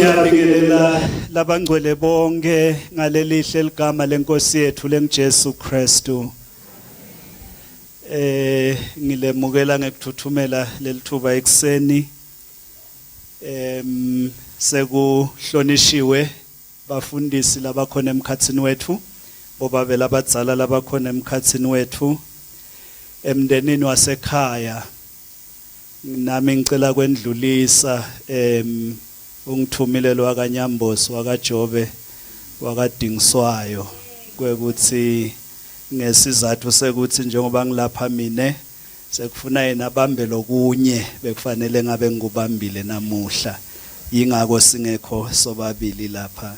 Ngiyabingelela labangcwele bonke ngalelihle ligama lenkosi yethu lenguJesu Kristu. Ngilemukela ngekuthuthumela lelithuba ekseni. Sekuhlonishiwe bafundisi labakhona emkhatsini wethu, bobabela abadzala labakhona emkhatsini wethu, emndenini wasekhaya. Nami ngicela kwendlulisa ungithumile lo wakanyambosi wakaJobe wakadingiswayo kwekuthi ngesizathu sekuthi njengoba ngilapha mine sekufuna yena abambe lokunye bekufanele ngabe ngikubambile namuhla, yingakho singekho sobabili lapha.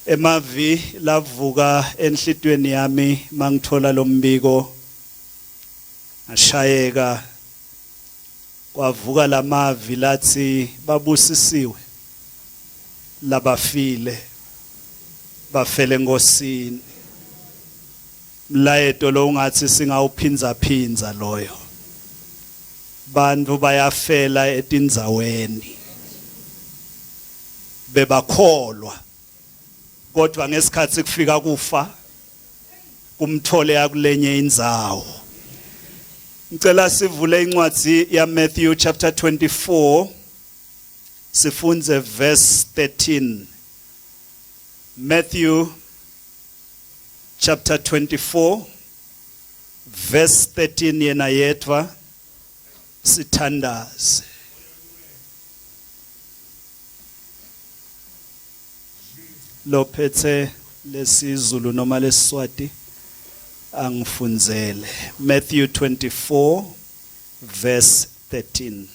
Emavi lavuka enhlitweni yami mangithola lo mbiko, ngashayeka. Kwavuka lamavi lathi babusisiwe labafile bafele ngosini. Mlayeto lo ungathi singawuphinza loyo. Bantu bayafela etindzaweni bebakholwa, kodwa ngesikhathi kufika kufa kumthole yakulenye indzawo. Ngicela sivule incwadi ya Matthew chapter 24 sifunze verse 13. Matthew chapter 24 verse 13 yena yedwa sithandaze. Lophethe lesizulu noma lesiswati angifunzele. Matthew 24 verse 13.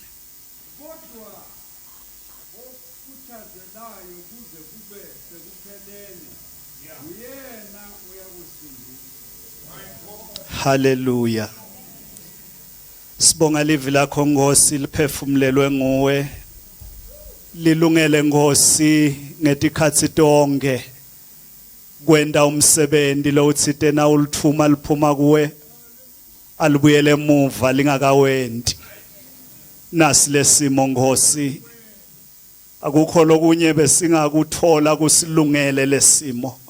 Hallelujah. Sibonga livi lakho Nkosi liphefumulelwe nguwe. Lilungele Nkosi ngetikhathi tonke kwenda umsebenzi lo uthite na ulithuma liphuma kuwe alibuyele emuva lingakawendi. Nasi lesimo Nkosi, akukho lokunye besingakuthola kusilungele lesimo.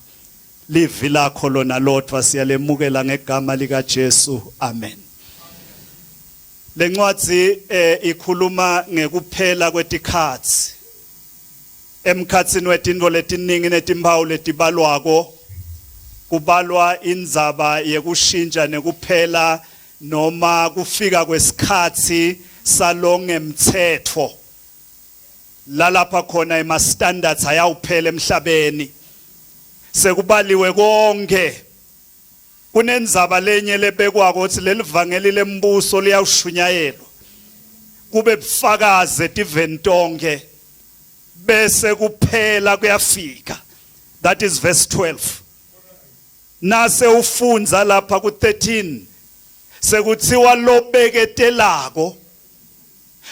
Livi lakho lona lodwa siyalemukela ngegama lika Jesu, amen. Lencwadi ikhuluma ngekuphela kwetikhathi. Emkhatsini wetintfo letiningi netimpawu letibalwako kubalwa indzaba yekushintsha nekuphela noma kufika kwesikhathi salongemthetho. Lalapha khona ema standards ayawuphela emhlabeni. Sekubaliwe konke. Kunendzaba lenye lebekwako ukuthi lelivangeli lembuso liyawushunyayelwa. Kube bufakazi etiveni tonke. Bese kuphela kuyafika. That is verse 12. Nase ufunza lapha ku 13 sekuthiwa lobeketelako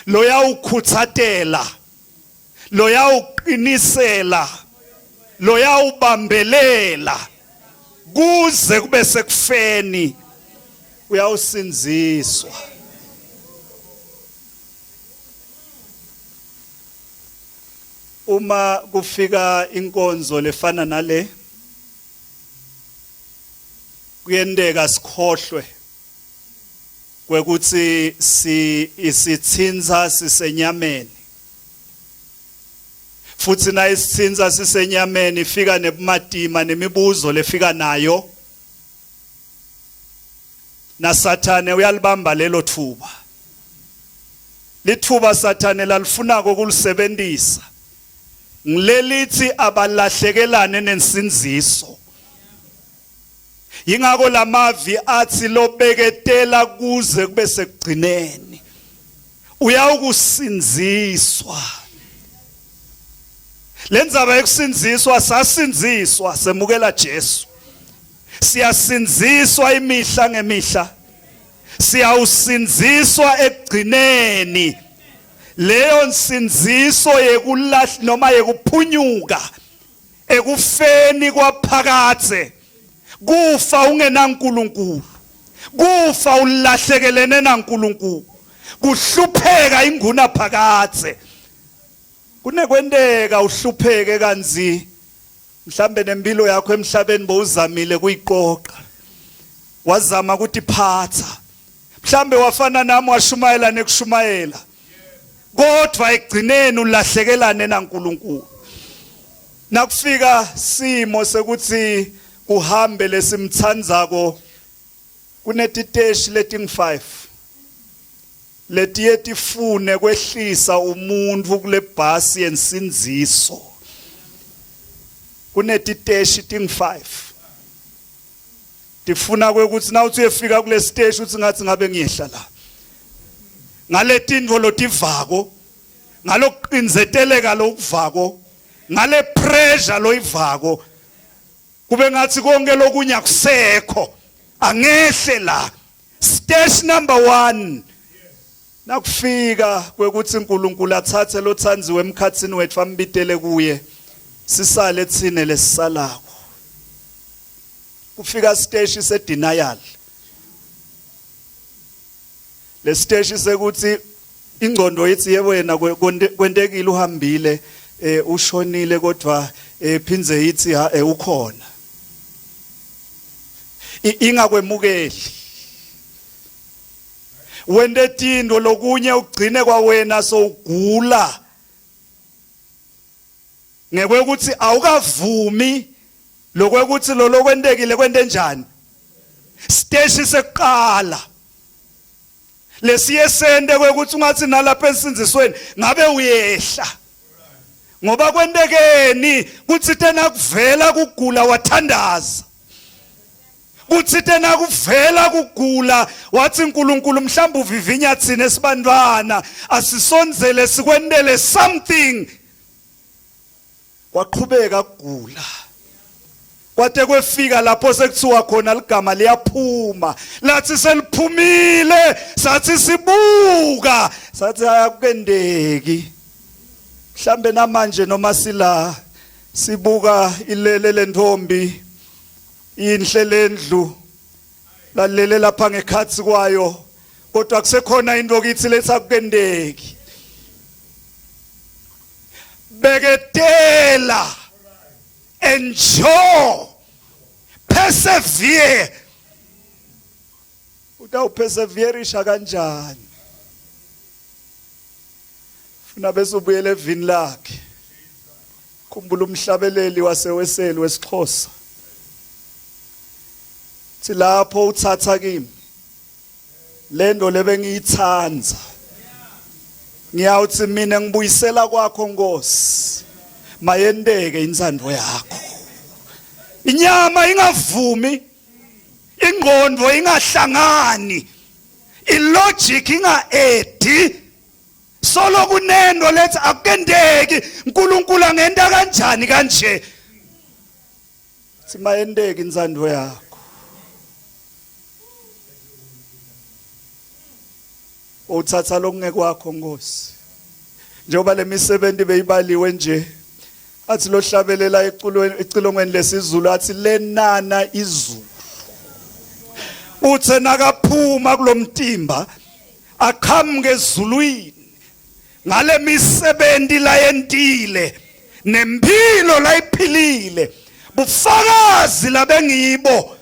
loyawukhuthatela loyawuqinisela loyawubambelela kuze kube sekufeni uyawusinziswa. Uma kufika inkonzo lefana nale kuyendeka sikhohlwe kwekuthi isithinza sisenyameni, futhi na isithinza sisenyameni ifika nebumadima nemibuzo lefika nayo, na Sathane uyalibamba lelo thuba. Lithuba Sathane lalifunako kulisebenzisa ngilelithi abalahlekelane nensinziso. Yingakho lamavi athi lobeketela kuze kube sekugcineni uyawukusinziswa. Lendzaba yokusinziswa sasinziswa semukela Jesu. Siyasinziswa imihla ngemihla. Siyawusinziswa ekugcineni. Leyo nsinziso yekulahla noma yekuphunyuka ekufeni kwaphakathe. Kufa ungenankulunkulu, kufa ulahlekelene nankulunkulu, kuhlupheka inguna phakathe. kunekwendeka uhlupheke kanzi mhlambe nempilo yakho emhlabeni bowuzamile kuyiqoqa wazama ukuthi phatha mhlambe wafana nami washumayela nekushumayela kodwa egcineni ulahlekelane naNkulunkulu nakufika simo sekuthi kuhambe lesimthandzako kunetiteshi leting5 letiye tifune kwehlisa umuntu kule bhasi yensinziso kunetiteshi ting5 tifuna kwekuthi na uthi uyefika kule stage uthi ngathi ngabe ngiyehla la ngale tindvo lotivako ngalokuqinzeteleka lokuvako ngale pressure loyivako kube ngathi konke lokunya kusekho angehle la stage number 1 nakufika kwekuthi uNkulunkulu athathe lo thanziwe emkhatsini wethu ambitele kuye sisale thine lesisalako kufika stage se denial le stage sekuthi ingcondo yithi yebo yena kwentekile uhambile ushonile kodwa phinze yithi ukhona ingakwemukeli wende tindo lokunye ugcine kwawena sowugula ngekwekuthi awukavumi lokwekuthi lo lokwentekile kwente njani stage sekuqala lesiye sende kwekuthi ungathi nalapha ensinzisweni ngabe uyehla ngoba kwentekeni kuthi tena kuvela kugula wathandaza kuthi tena kuvela kugula wathi uNkulunkulu mhlawumbe uvivinya thina esibantwana asisonzele sikwendele something waqhubeka kugula kwate kwefika lapho sekuthiwa khona ligama liyaphuma lathi seliphumile sathi sibuka sathi ayakendeki mhlambe namanje noma sila sibuka ilele lentombi inhle lendlu lalele lapha ngekhathi kwayo kodwa kusekhona into kithi letha kukendeki beketela enjoy persevere utawuperseverisha kanjani funa bese ubuyele evini lakhe khumbula umhlabeleli waseweseli wesixhosa thi lapho uthatha kimi lendo lebengiyithanza ngiyawuthi mina ngibuyisela kwakho Nkosi mayendeke insando yakho inyama ingavumi ingqondo ingahlangani ilogic ingaedi solo kunendo lethi akendeki uNkulunkulu angenta kanjani kanje simayendeke insando yakho uthatha lokungekwakho Nkosi njengoba lemisebenzi beyibaliwe nje athi lo hlabelela ecilongweni lesizulu athi lenana izulu uthe nakaphuma kulomtimba aqhamuke ezulwini ngale misebenzi la yentile nempilo la iphilile bufakazi labengibo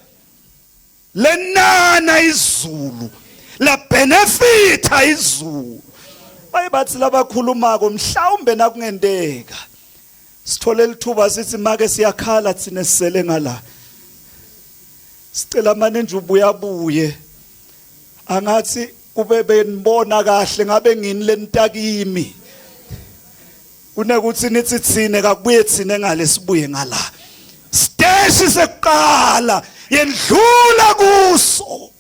lenana izulu la benefita izulu bayibathi labakhulumako mhlawumbe nakungendeka sithole lithuba sithi make siyakhala thina sisele ngala sicela manje nje ubuyabuye angathi kube benibona kahle ngabe ngini lentakimi kunekuthi nithi thine kakubuye thine ngale sibuye ngala stage sekuqala yendlula kuso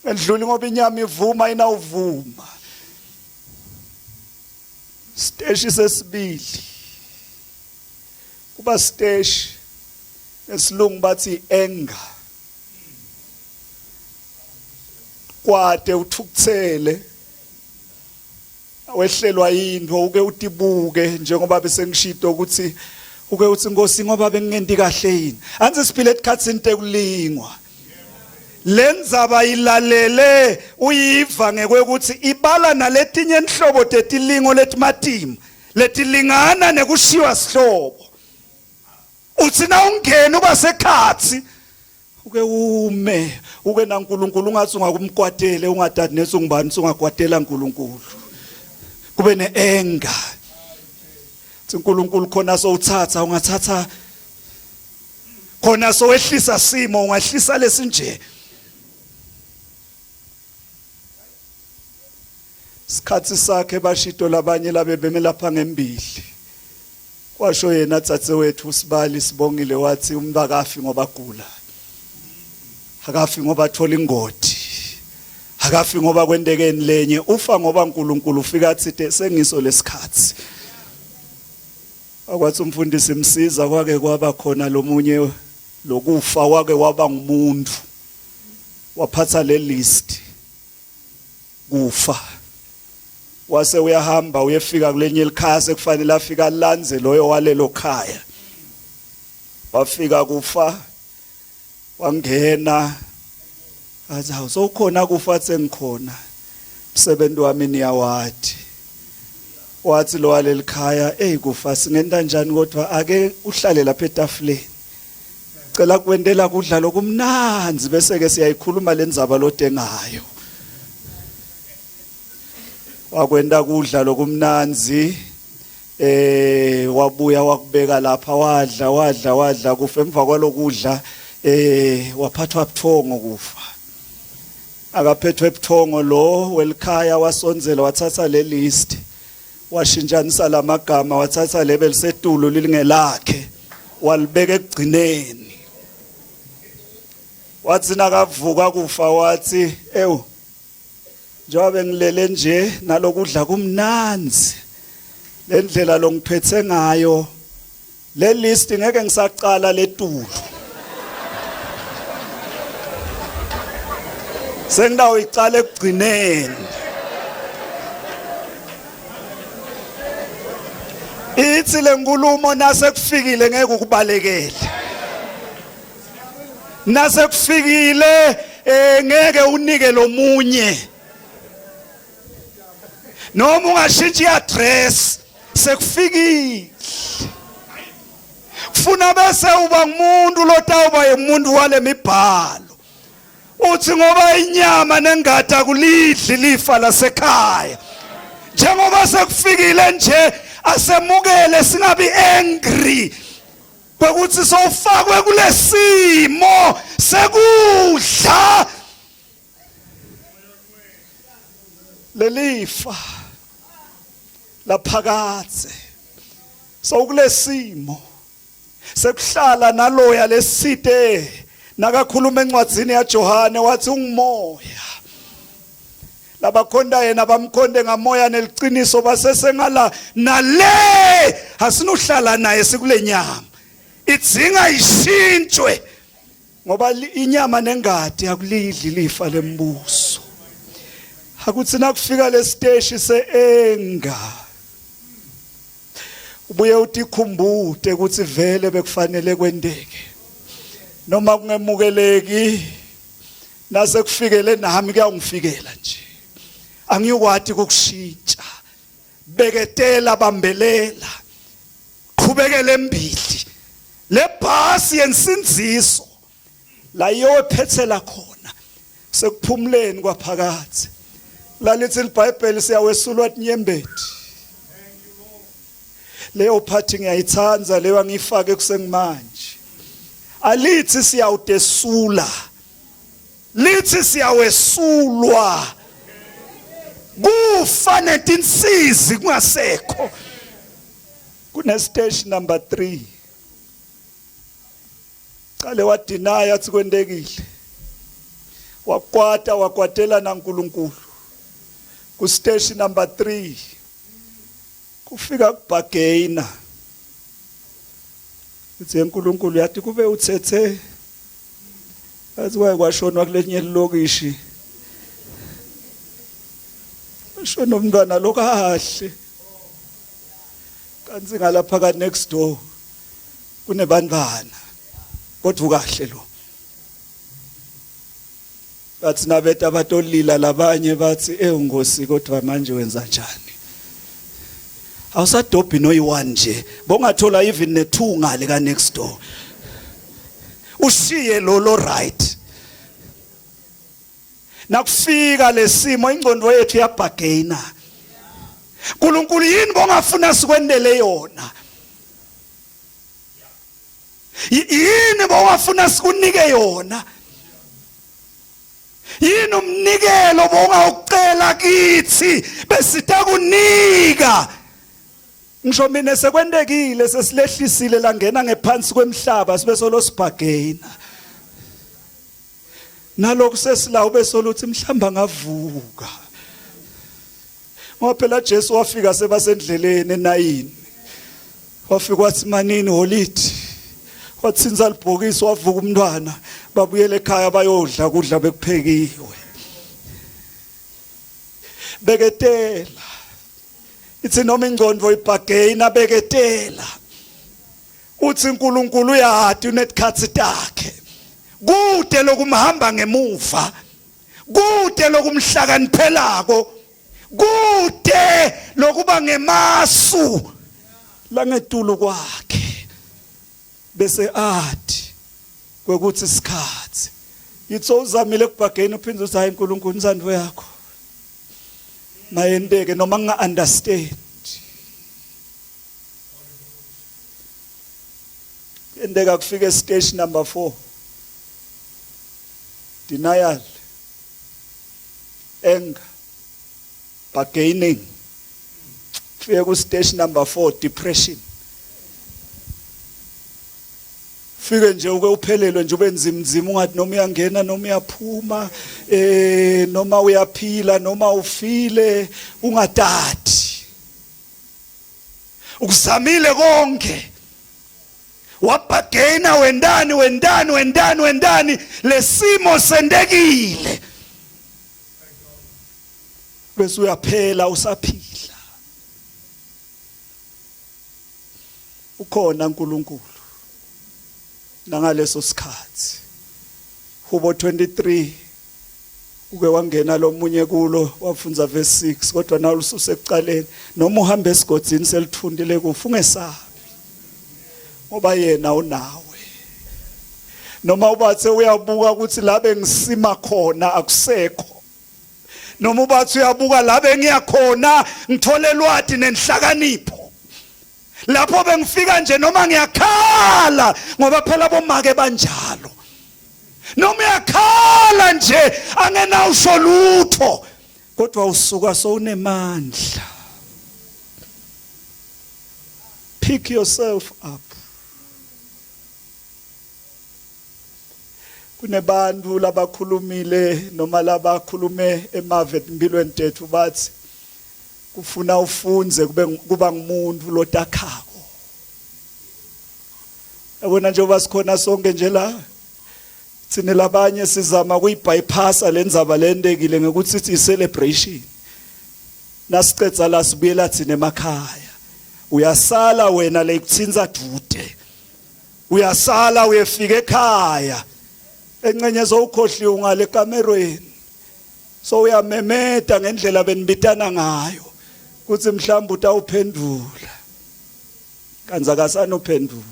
endluli ngoba inyama ivuma inawuvuma stage sesibili kuba stage esilungu bathi anger kwade uthukuthele wehlelwa into uke utibuke njengoba bese ngishito ukuthi uke uthi Nkosi ngoba bengingenti kahle yini anze siphile esikhatsini tekulingwa lendzaba ilalele uyiva ngekwekuthi ibala naletinye inhlobo tetilingo letimatima letilingana nekushiwa sihlobo uthi na ungena uba sekhatsi uke ume uke naNkulunkulu ungathi ungakumkwatele ungadadi nethi ungubani ungakwatela uNkulunkulu kube neenga uthi uNkulunkulu khona sowuthatha ungathatha khona sowehlisa simo ungahlisa lesinje sikhathi sakhe bashito labanye labe bemelapha ngembili kwasho yena tsatse-wethu uSibali Sibongile wathi umbakafi ngoba gula akafi ngoba athola ingoti akafi ngoba kwendekeni lenye ufa ngoba uNkulunkulu ufika athi sengiso lesikhathi akwathi umfundisi imsiza kwake kwaba khona lomunye lokufa wake waba ngumuntu waphatha le list kufa wase uyahamba uyefika kulenye elikhaya sekufanele afika lanze loyo walelo khaya wafika kufa wangena athi awusokhona kufa sengikhona umsebenzi wami niyawathi wathi lo waleli khaya kufa singenda njani kodwa ake uhlale lapha etafuleni cela kwendela kudla lokumnanzi bese ke siyayikhuluma lendzaba lodengayo wakwenda kudla lokumnanzi wabuya wakubeka lapha wadla kufa emva kwalokudla waphathwa ubuthongo kufa akaphethwe ubuthongo lo welikhaya wasonzela wathatha le list washintshanisa lamagama wathatha lebe lisetulo lilingelakhe walibeka ekugcineni wathi nakavuka kufa wathi njengoba ngilele nje nalokudla kumnanzi lendlela longiphethe ngayo le list ngeke ngisaqala letulo sengidawo icala ekugcineni ithi lenkulumo nasekufikile ngeke ukubalekele nasekufikile ngeke unike lomunye noma ungashintshi iaddress sekufikile kufuna bese uba ngumuntu lotawuba umuntu wale mibhalo uthi ngoba inyama nengada kulidli lifa lasekhaya njengoba sekufikile nje asemukele singabi angry ukuthi sowufakwe kulesimo sekudla lelifa laphakathe sowukulesimo sekuhlala naloya lesite nakakhuluma encwadzini yaJohane wathi ungimoya labakhonda yena bamkhonde ngamoya neliqiniso basesengala nale asinuhlala naye sikulenyama idzinga ishintshwe ngoba inyama nengadi akulidli lifa lembuso akuthi nakufika lesiteshi seenga ubuye utikhumbude ukuthi vele bekufanele kwendeke noma kungemukeleki nase kufikele nami kuyangifikela nje angiyokwathi ukushintsha beketela bambelela qhubekele embili le bhasi yensinziso la yophethela khona sekuphumuleni kwaphakathi lalithi iBhayibheli siyawesulwa tinyembeti leyo phathi ngiyayithanza leyo ngifake kusengimanje alithi siyawudesula lithi siyawesulwa kufa netinsizi kungasekho kune stage number 3 qale wadinaya athi kwendekile wakwatela naNkulunkulu ku stage number 3 kufika kubhageyina uthi uNkulunkulu yathi kube uthethe athi kwashonwa kulenye lilokishi shona umntwana lokahle kanzi ngalapha ka next door kunebanibana kodwa ukahle lo bathi nabeta batolila labanye bathi ungosi kodwa manje wenza njani awusadobhi noyi1 nje bongathola even ne2 ngale ka next door ushiye lo right nakufika lesimo ingcondo yethu yabhagena uNkulunkulu yini bongafuna sikwendele yona yini bongafuna sikunike yona yini umnikelo bongawucela kithi besitakunika ngisho mina sekwendekile sesilehlisile la ngena ngephansi kwemhlaba sibe solo sibhagena nalokho sesilawo besoluthi mhlamba ngavuka ngoba phela Jesu wafika sebasendleleni e9 wafika wathi manini holithi watsinza libhokisi wavuka umntwana babuyele ekhaya bayodla kudla bekuphekiwe beketela ithi noma ingcondo ibhagena beketela uthi uNkulunkulu uyahati unesikhathi takhe kude lokumhamba ngemuva kude lokumhlakaniphelako kude lokuba ngemasu langetulu kwakhe bese athi kwekuthi isikhathi yitso uzamile kubhagena uphinde uthi hayi uNkulunkulu insando yakho mayendeke noma nginga understand endeka kufika stage number 4 denial anger bargaining fika ku stage number 4 depression fike nje uke uphelelwe nje ube nzimnzima ungathi noma uyangena noma uyaphuma noma uyaphila noma ufile ungatati ukuzamile konke wabhagena wendani lesimo sendekile bese uyaphela usaphila ukhona uNkulunkulu nangaleso sikhathi Hubo 23 uke wangena lo munye kulo wafunza verse 6 kodwa nawe ususekucaleni noma uhambe esigodini selithundile kufa ungesabi ngoba yena unawe noma ubathe uyabuka ukuthi labe ngisima khona akusekho noma ubathi uyabuka labe ngiyakhona ngithole lwadi nenhlakanipho lapho bengifika nje noma ngiyakhala ngoba phela bomake banjalo noma uyakhala nje angenawusho lutho kodwa usuka so unemandla pick yourself up kunebantu labakhulumile noma labakhulume emavet impilweni tethu bathi kufuna ufunze kuba ngumuntu lotakhako yabona nje basikhona sonke nje la thina labanye sizama kuyibypassa lenzaba lendekile ngokuthi sithi icelebration nasicetha la sibuyela thina emakhaya uyasala wena la ikuthinza dude uyasala uyefika ekhaya encenyezo ukhohliwe ungale kamerweni so uyamemeda ngendlela benibitana ngayo kuthi mhlawumbe utawuphendula kanza kasana uphendula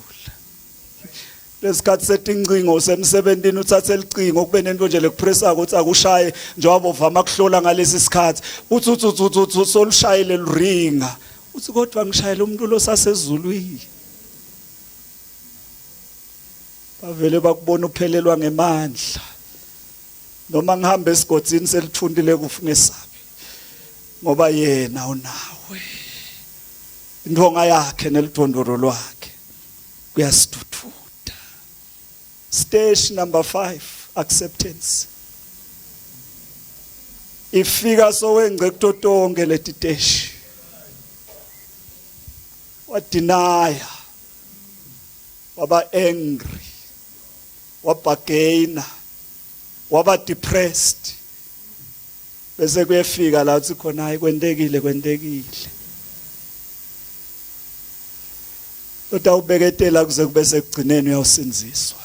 lesikhathi setincingo semsebentini uthathe licingo kube nento nje lekupressa ukuthi akushaye njengoba uvama kuhlola ngalesi sikhathi uthi solushayile luringa uthi kodwa ngishayele umuntu losasezulwini bavele bakubona uphelelwa ngemandla noma ngihambe esigodini selithundile kufungesabi ngoba yena unawe indonga yakhe nelidondoro lwakhe kuyasituthuda stage number 5 acceptance ifika sowengce kutotonke letiteshi wadinaya waba angry wabhagena waba depressed bese kuyefika la uthi khona hayi kwendekile kodwa ubeketela kuze kube sekugcineni uyawusinziswa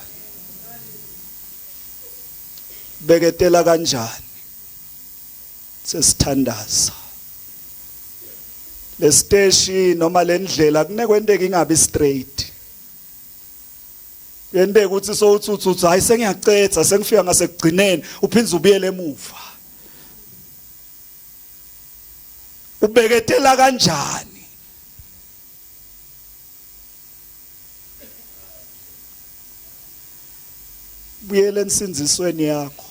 beketela kanjani sesithandaza le station noma le ndlela kunekwendeka ingabi straight yende ukuthi sowutsutsu hayi sengiyacetha sengifika ngasekugcineni uphinza ubuyele emuva ubeketela kanjani buyela ensinzisweni yakho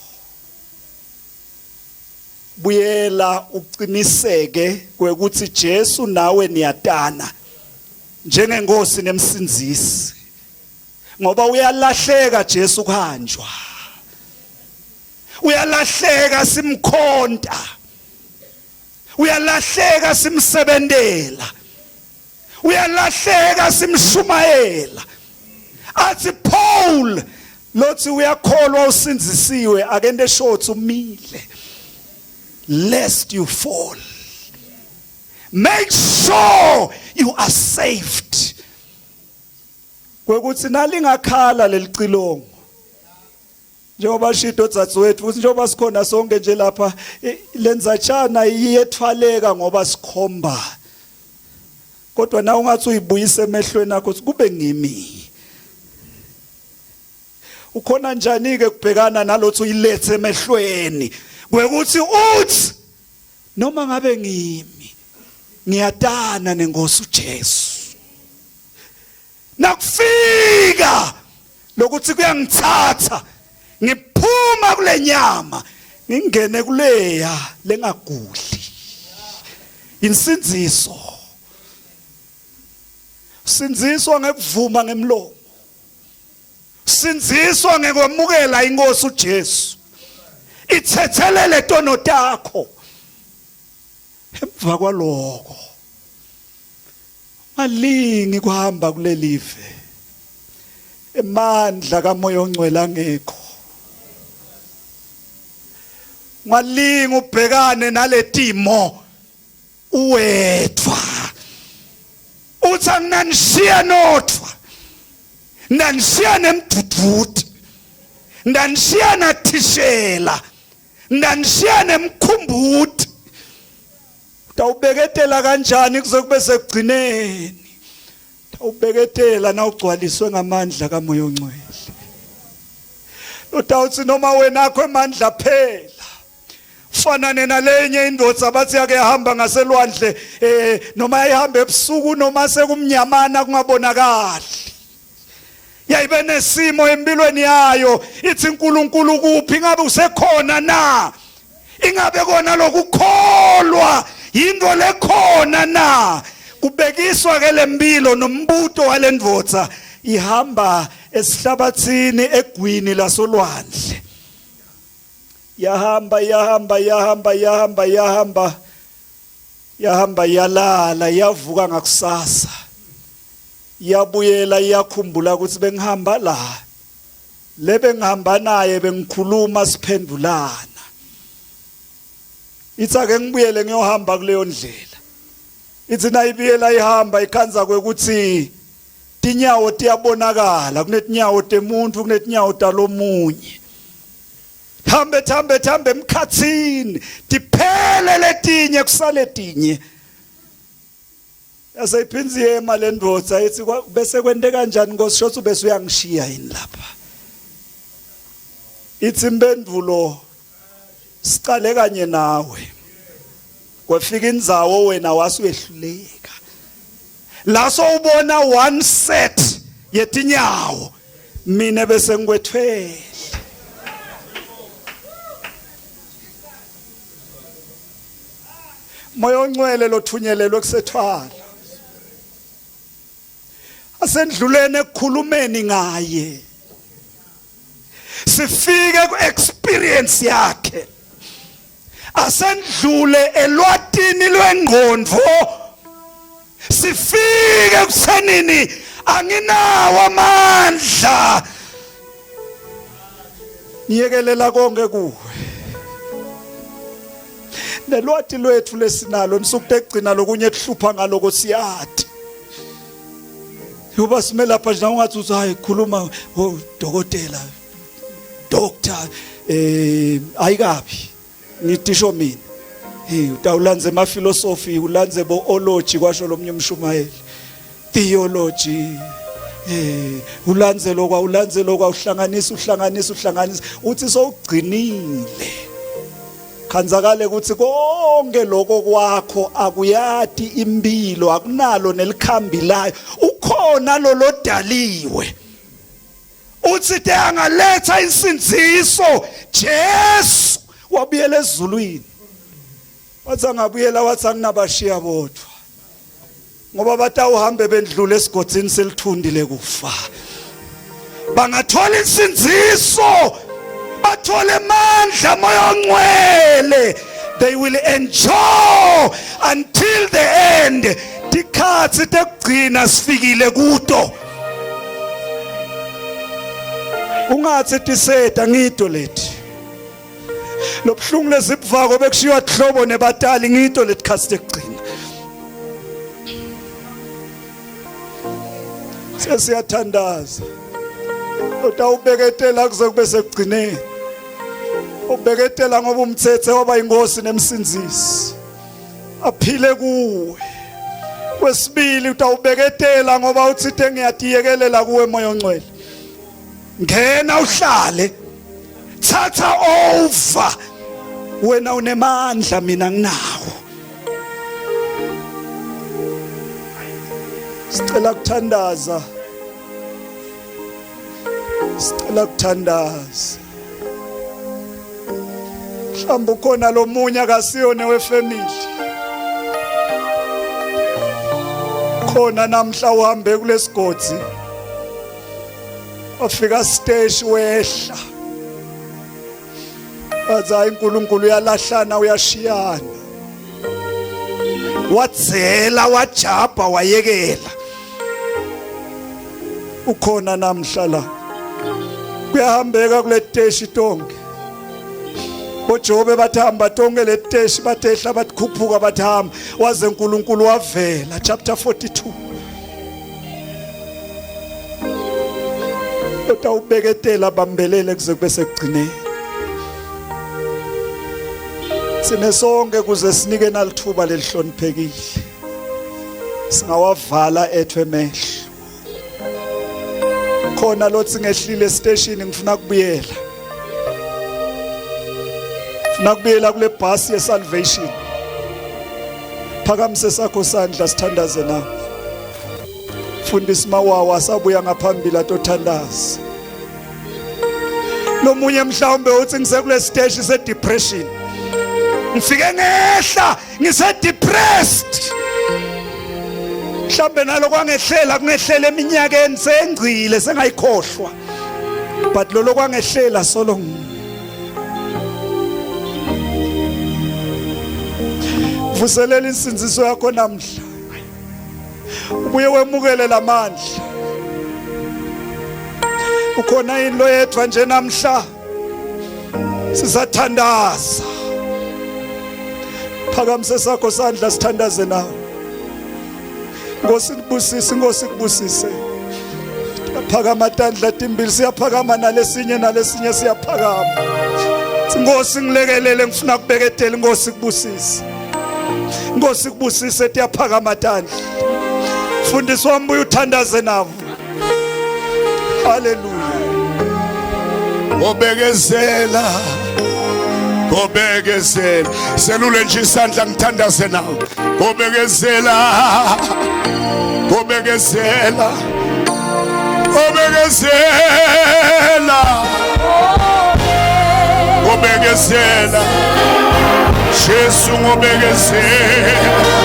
buyela uqiniseke kwekuthi Jesu nawe niyatana njengenkosi nemsinzisi ngoba uyalahleka Jesu kuhanjwa uyalahleka simkhonta uyalahleka simsebentela uyalahleka simshumayela athi Paul lothi uyakholwa usinzisiwe akende shothi umile lest you fall make sure you are saved kwekuthi nalingakhala lelicilongo njengoba shito dzadzewethu futhi njengoba sikhona sonke nje lapha lenzatshana iyethwaleka ngoba sikhomba kodwa na ungathi uyibuyise emehlweni akho kube ngimi ukhona njani ke kubhekana nalothu uyilethe emehlweni kwekuthi uthi noma ngabe ngimi ngiyatana nenkosi uJesu nakufika lokuthi kuyangithatha ngiphuma kule nyama ngingene kuleya lengagudli insinziso sinziswa ngekuvuma ngemlomo sinziswa ngekwamukela inkosi uJesu ithethelele tono takho emva kwaloko malingi kuhamba kulelive emandla kaMoya oNgcwele angekho malingi ubhekane naletimo uwedwa uthi anginanishiya nodwa ndanishiya nemdududu ndanishiya nathishela ndanishiya nemkhumbuti utawubeketela kanjani kuze kube sekugcineni utawubeketela na ugcwaliswe ngamandla kaMoya oNgcwele utawuthi noma wena akho emandla phela fanane nalenye indoda abathi yake yahamba ngaselwandle noma yahamba ebusuku noma sekumnyamana kungabonakali yayibe nesimo empilweni yayo ithi uNkulunkulu kuphi ngabe usekhona na ingabe kona lokukholwa into lekhona na kubekiswa ke lempilo nombuto walendvodza ihamba esihlabathini egwini lasolwandle yahamba yalala yavuka ngakusasa yabuyela yakhumbula ukuthi bengihamba la lebengihamba naye bengikhuluma siphendulana ithi ake ngibuyele ngiyohamba kuleyo ndlela ithi nayibiyela ihamba ikhanza kwekuthi tinyawo tiyabonakala kunetinyawo temuntu kunetinyawo talomunye thambe emkhatsini tiphele letinye kusale tinye asayiphinzi yema lendvodza ithi bese kwente kanjani ngosishothu bese uyangishiya yini lapha ithi impendulo siqale kanye nawe kwafika indzawo wena wasuyehluleka laso ubona one set yetinyawo mina bese ngikwethwele Moya oNgcwele lothunyelelwe kusethwala asendlulene ekukhulumeni ngaye sifike ku-experience yakhe asendlule elwatini lwengqondo sifike kusenini anginawo amandla niyekelela konke kuwe nelwati lwethu lesinalo nisuku tegcina lokunye ehlupa ngaloko siyathi yoba simela lapha nje ungathi uthi hayi khuluma dokotela doctor ayikabi ngidisho mina utawulanze ema philosophy ulanze boology kwasho lomnye umshumayeli theology ulanze lokwa uhlanganisa uthi sowugcinile khanzakale ukuthi konke lokho kwakho akuyati impilo akunalo nelikhambilayo ukhona lo lodaliwe uthi te angaletha insinziso Jesu wabuyela ezulwini wathi angabuyela wathi anginabashiya bodwa ngoba batawuhambe bendlule esigodini selithundile kufa bangathola insinziso bathole amandla moya ongcwele they will enjoy until the end tikhathi tekugcina sifikile kuto ungathi tiseta ngito lethi lobhlungu lesibvako bekushiwa hlobo nebatali ngito lethi khasi tekugcina sesiyathandaza utawubeketela kuze kube sekugcineni ubeketela ngoba umthethe waba ingozi nemsinzisi aphile kuwe kwesibili utawubeketela ngoba uthithe ngiyatiyekelela kuwe moya ongcwele ngena uhlale thatha over wena unemandla mina nginawo sicela kuthandaza mhlawumbe ukhona lomunye akasiyone wefamily khona namhla uhambe kulesigodi wafika stage wehla wathi hayi uNkulunkulu uyalahlana uyashiyana wathela wajabha wayekela ukhona namhla la kuyahambeka kule teshi tonke boJobe bathamba tonke le teshi bathehla batkhuphuka bathamba waze uNkulunkulu wavela chapter 42 utawubeketela bambelele kuze kube sekugcineni sine sonke kuze sinike nalithuba lelihloniphekile singawavala ethwe emehlo khona lothi ngehlile station ngifuna kubuyela kule bus ye salvation phakamise sakho sandla sithandaze nawe fundisa mawawa sabuya ngaphambili atothandaza nomunye mhlawumbe uthi ngisekule stage se depression ngifike ngehla ngise depressed mhlawumbe nalo kwangehlela kungehlela eminyakeni sengcile sengayikhohlwa but lo kwangehlela solo vuselela insinziso yakho namhla ubuye wemukele lamandla ukhona into yethu nje namhla sisathandaza phakamise sakho sandla sithandaze nawe Nkosi kubusise siyaphakama tandla timbili siyaphakama nalesinye siyaphakama Nkosi ngilekelele ngifuna kubeketela Nkosi kubusise tiyaphakama tandla fundiswa wami uthandaze nabo haleluya Gobekezela selule nje isandla ngithandaze nawe gobekezela Jesu ngobekezela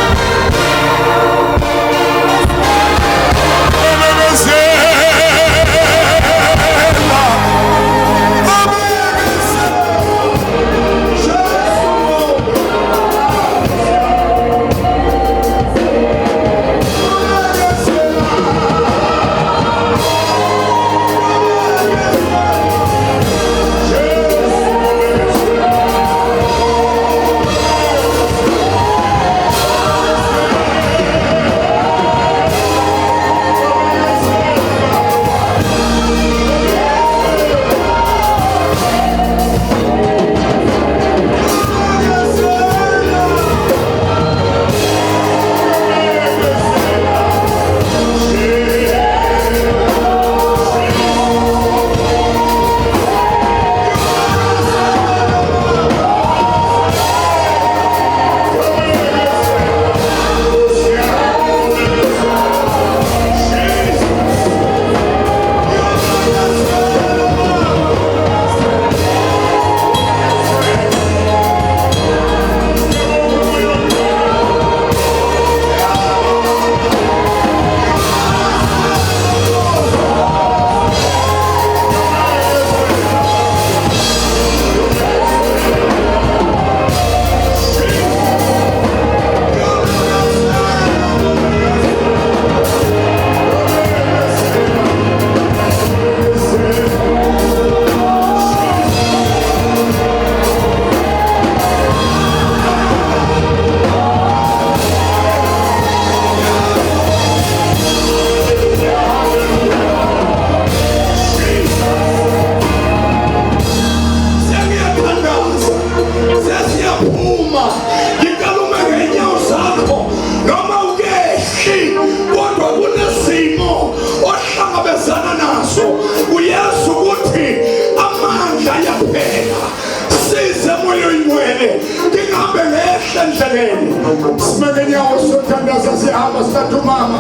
ngingangene ngihambe ngehle endleleni simeke nyawo sothandaza sihamba sithatha umama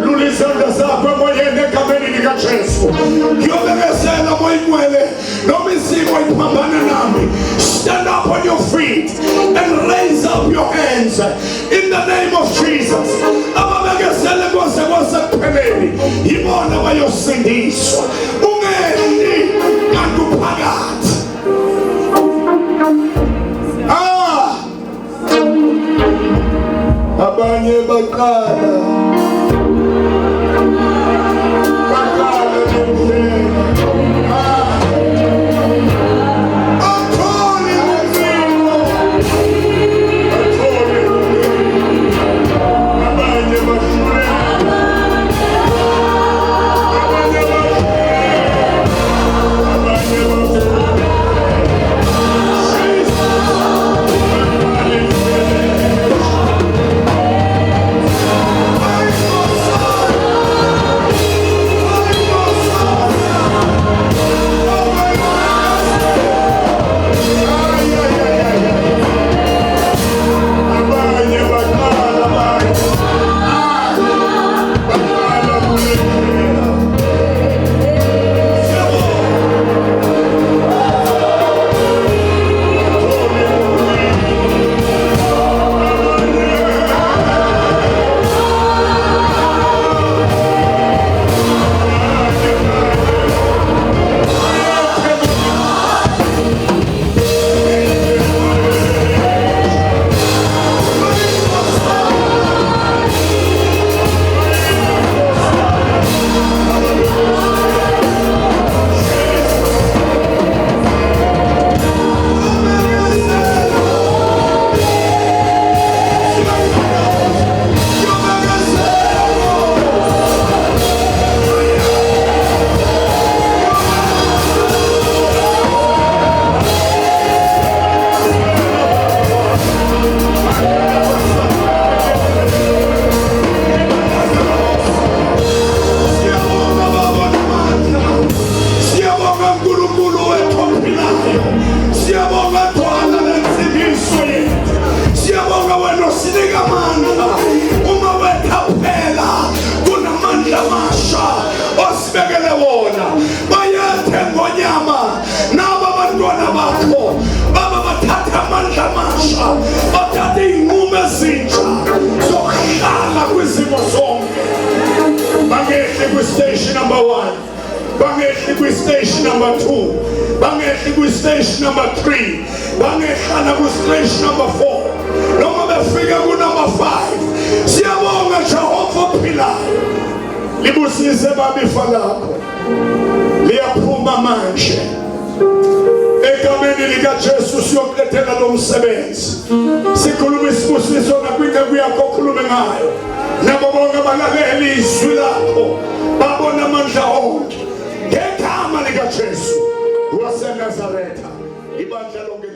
lula izandla zakho emoyeni egameni likaJesu ngiyobekezela moyinwele noma izimo iphambana nami. Stand up on your feet and raise up your hands in the name of Jesus. Ababekezele kose kupheleni yibona bayosindiswa ungeni kanti phakathi. Abanye baqala station number 1, bangehli kwi station number 2, bangehli kwi station number 3, bangehlala ku station number 4, noma befika ku number 5. Siyabonga Jehova ophilayo, libusise babifa lakho liyaphuma manje egameni likaJesu. Siyokulethela lo msebenzi, sikhuluma isibusiso nakwinceku yakho okhulume ngayo, nabo bonke abalaleli izwi lakho babona amandla onke ngegama likaJesu waseNazaretha. Ibandla lonke